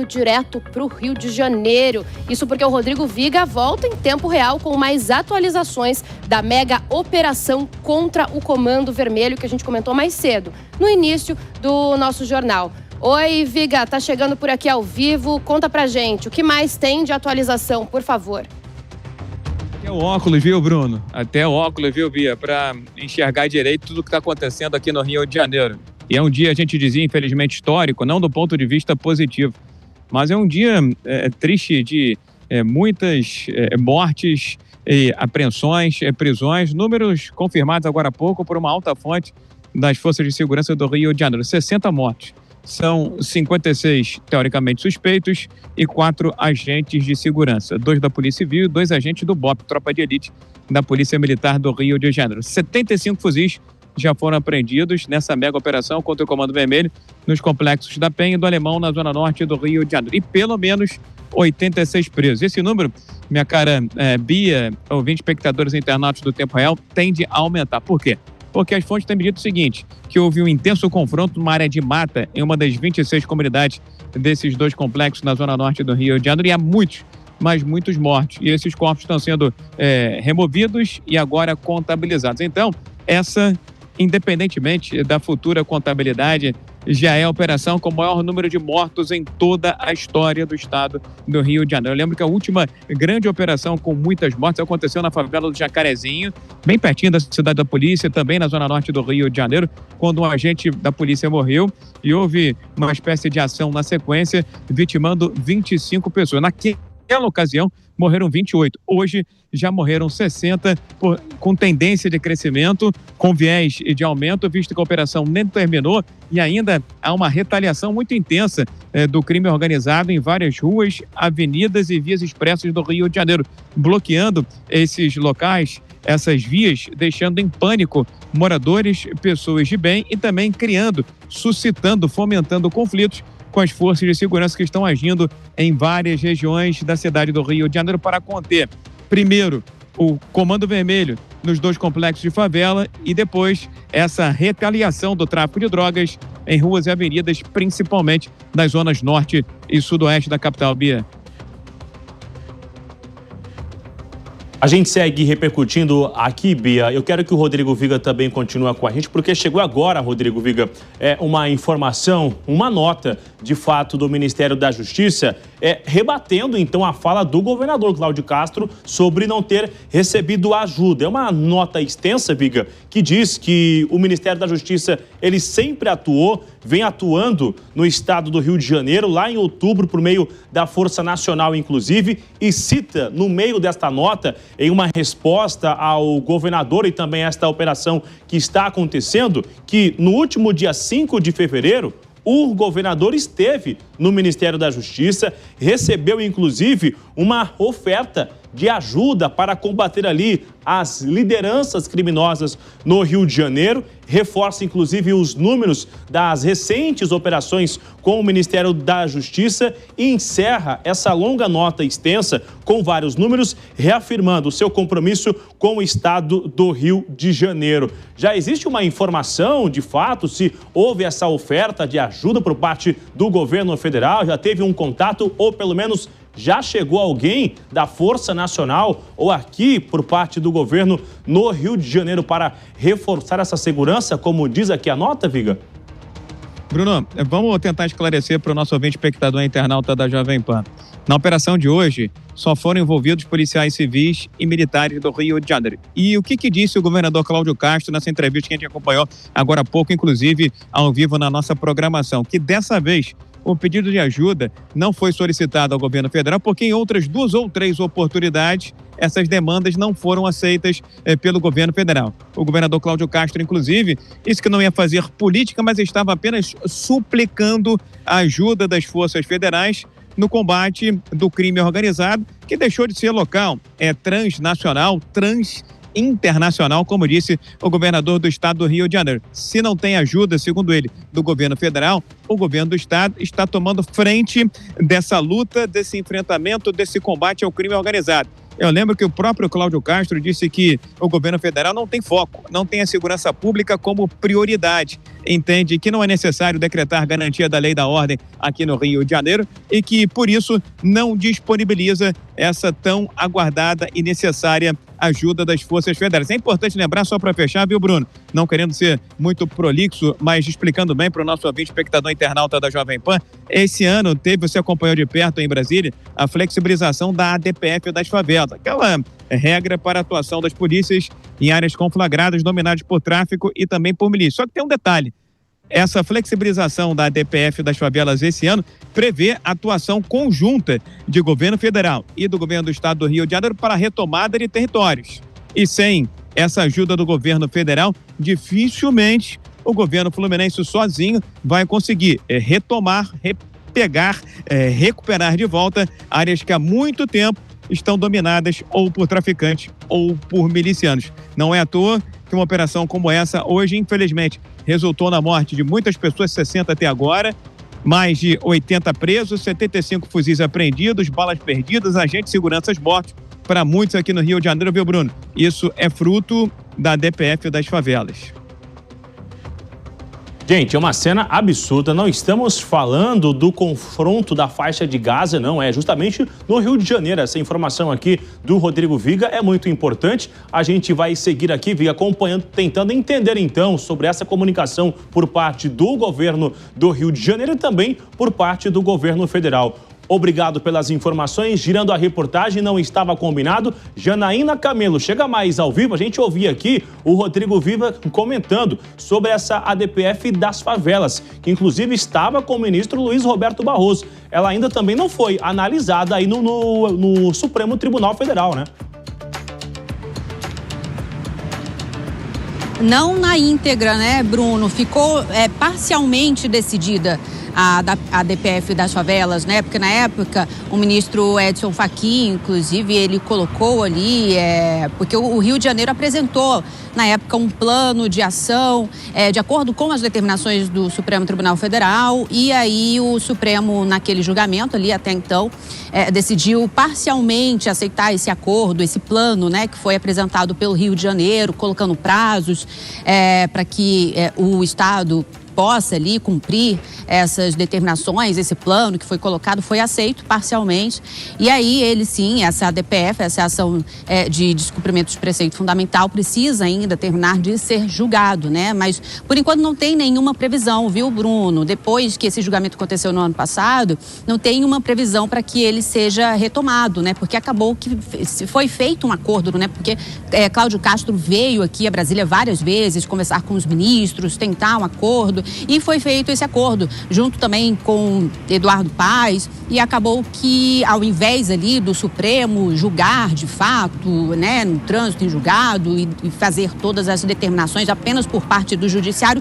direto para o Rio de Janeiro. Isso porque o Rodrigo Viga volta em tempo real com mais atualizações da mega operação contra o Comando Vermelho que a gente comentou mais cedo, no início do nosso jornal. Oi, Viga, tá chegando por aqui ao vivo. Conta pra gente, o que mais tem de atualização, por favor? Até o óculos, viu, Bruno? Até o óculos, viu, Bia? Para enxergar direito tudo que está acontecendo aqui no Rio de Janeiro. E é um dia, a gente dizia, infelizmente histórico, não do ponto de vista positivo. Mas é um dia triste de muitas mortes, apreensões, prisões, números confirmados agora há pouco por uma alta fonte das Forças de Segurança do Rio de Janeiro. 60 mortes. São 56, teoricamente, suspeitos e 4 agentes de segurança. 2 da Polícia Civil e 2 agentes do BOP, Tropa de Elite, da Polícia Militar do Rio de Janeiro. 75 fuzis já foram apreendidos nessa mega operação contra o Comando Vermelho nos complexos da Penha e do Alemão, na zona norte do Rio de Janeiro. E pelo menos 86 presos. Esse número, minha cara Bia, ouvintes, espectadores internautas do Tempo Real, tende a aumentar. Por quê? Porque as fontes têm dito o seguinte, que houve um intenso confronto numa área de mata em uma das 26 comunidades desses 2 complexos na zona norte do Rio de Janeiro, e há muitos, mas muitos mortos. E esses corpos estão sendo removidos e agora contabilizados. Então, essa, independentemente da futura contabilidade, já é a operação com o maior número de mortos em toda a história do estado do Rio de Janeiro. Eu lembro que a última grande operação com muitas mortes aconteceu na favela do Jacarezinho, bem pertinho da cidade da polícia, também na zona norte do Rio de Janeiro, quando um agente da polícia morreu e houve uma espécie de ação na sequência, vitimando 25 pessoas. Naquela ocasião, morreram 28. Hoje já morreram 60, com tendência de crescimento, com viés de aumento, visto que a operação nem terminou e ainda há uma retaliação muito intensa do crime organizado em várias ruas, avenidas e vias expressas do Rio de Janeiro, bloqueando esses locais, essas vias, deixando em pânico moradores, pessoas de bem e também suscitando, fomentando conflitos com as forças de segurança que estão agindo em várias regiões da cidade do Rio de Janeiro para conter, primeiro, o Comando Vermelho nos 2 complexos de favela e depois essa retaliação do tráfico de drogas em ruas e avenidas, principalmente nas zonas norte e sudoeste da capital, Bia. A gente segue repercutindo aqui, Bia. Eu quero que o Rodrigo Viga também continue com a gente, porque chegou agora, Rodrigo Viga, uma informação, uma nota, de fato, do Ministério da Justiça, rebatendo, então, a fala do governador Cláudio Castro sobre não ter recebido ajuda. É uma nota extensa, Viga, que diz que o Ministério da Justiça, ele sempre vem atuando no estado do Rio de Janeiro, lá em outubro, por meio da Força Nacional, inclusive, e cita, no meio desta nota, em uma resposta ao governador e também esta operação que está acontecendo, que no último dia 5 de fevereiro, o governador esteve no Ministério da Justiça, recebeu inclusive uma oferta de ajuda para combater ali as lideranças criminosas no Rio de Janeiro, reforça inclusive os números das recentes operações com o Ministério da Justiça e encerra essa longa nota extensa com vários números, reafirmando o seu compromisso com o estado do Rio de Janeiro. Já existe uma informação, de fato, se houve essa oferta de ajuda por parte do governo federal? Já teve um contato ou pelo menos já chegou alguém da Força Nacional ou aqui por parte do governo no Rio de Janeiro para reforçar essa segurança, como diz aqui a nota, Viga? Bruno, vamos tentar esclarecer para o nosso ouvinte espectador internauta da Jovem Pan. Na operação de hoje, só foram envolvidos policiais civis e militares do Rio de Janeiro. E o que disse o governador Cláudio Castro nessa entrevista que a gente acompanhou agora há pouco, inclusive ao vivo na nossa programação? Que dessa vez o pedido de ajuda não foi solicitado ao governo federal, porque em outras 2 ou 3 oportunidades essas demandas não foram aceitas pelo governo federal. O governador Cláudio Castro, inclusive, disse que não ia fazer política, mas estava apenas suplicando a ajuda das forças federais no combate do crime organizado, que deixou de ser local, transnacional, internacional, como disse o governador do estado do Rio de Janeiro. Se não tem ajuda, segundo ele, do governo federal, o governo do estado está tomando frente dessa luta, desse enfrentamento, desse combate ao crime organizado. Eu lembro que o próprio Cláudio Castro disse que o governo federal não tem foco, não tem a segurança pública como prioridade. Entende que não é necessário decretar garantia da lei e da ordem aqui no Rio de Janeiro e que, por isso, não disponibiliza essa tão aguardada e necessária ajuda das forças federais. É importante lembrar, só para fechar, viu, Bruno? Não querendo ser muito prolixo, mas explicando bem para o nosso ouvinte, espectador internauta da Jovem Pan, esse ano você acompanhou de perto em Brasília a flexibilização da ADPF das favelas, aquela regra para a atuação das polícias em áreas conflagradas dominadas por tráfico e também por milícia. Só que tem um detalhe. Essa flexibilização da ADPF das favelas esse ano prevê atuação conjunta de governo federal e do governo do estado do Rio de Janeiro para a retomada de territórios. E sem essa ajuda do governo federal, dificilmente o governo fluminense sozinho vai conseguir retomar, recuperar de volta áreas que há muito tempo estão dominadas ou por traficantes ou por milicianos. Não é à toa que uma operação como essa, hoje, infelizmente, resultou na morte de muitas pessoas, 60 até agora, mais de 80 presos, 75 fuzis apreendidos, balas perdidas, agentes de segurança mortos, para muitos aqui no Rio de Janeiro, viu, Bruno? Isso é fruto da DPF das favelas. Gente, é uma cena absurda. Não estamos falando do confronto da faixa de Gaza, não. É justamente no Rio de Janeiro. Essa informação aqui do Rodrigo Viga é muito importante. A gente vai seguir aqui, Viga, acompanhando, tentando entender, então, sobre essa comunicação por parte do governo do Rio de Janeiro e também por parte do governo federal. Obrigado pelas informações. Girando a reportagem, não estava combinado. Janaína Camelo, chega mais ao vivo. A gente ouvia aqui o Rodrigo Viga comentando sobre essa ADPF das favelas, que inclusive estava com o ministro Luiz Roberto Barroso. Ela ainda também não foi analisada aí no Supremo Tribunal Federal, né? Não na íntegra, né, Bruno? Ficou parcialmente decidida a DPF das favelas, né? Porque na época o ministro Edson Fachin, inclusive, ele colocou ali, porque o Rio de Janeiro apresentou na época um plano de ação de acordo com as determinações do Supremo Tribunal Federal, e aí o Supremo, naquele julgamento ali até então, decidiu parcialmente aceitar esse acordo, esse plano, né, que foi apresentado pelo Rio de Janeiro, colocando prazos para que o Estado possa ali cumprir essas determinações. Esse plano que foi colocado foi aceito parcialmente, e aí ele sim, essa ADPF, essa ação de descumprimento de preceito fundamental, precisa ainda terminar de ser julgado, né? Mas por enquanto não tem nenhuma previsão, viu, Bruno? Depois que esse julgamento aconteceu no ano passado, não tem uma previsão para que ele seja retomado, né? Porque acabou que foi feito um acordo, né? Porque Cláudio Castro veio aqui a Brasília várias vezes conversar com os ministros, tentar um acordo, e foi feito esse acordo junto também com Eduardo Paes, e acabou que, ao invés ali do Supremo julgar de fato, né, no trânsito em julgado e fazer todas as determinações apenas por parte do Judiciário,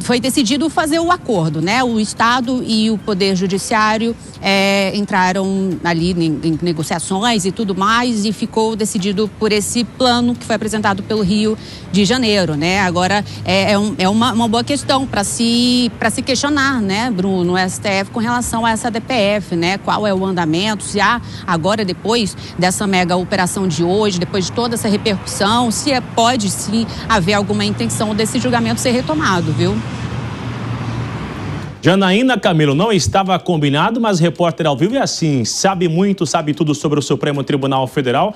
foi decidido fazer o acordo, né? O Estado e o Poder Judiciário entraram ali em negociações e tudo mais, e ficou decidido por esse plano que foi apresentado pelo Rio de Janeiro, né? Agora, é uma boa questão para se questionar, né, Bruno, o STF, com relação a essa DPF, né? Qual é o andamento, se há agora, depois dessa mega operação de hoje, depois de toda essa repercussão, se pode sim haver alguma intenção desse julgamento ser retomado, viu? Janaína Camelo, não estava combinado, mas repórter ao vivo é assim, sabe muito, sabe tudo sobre o Supremo Tribunal Federal.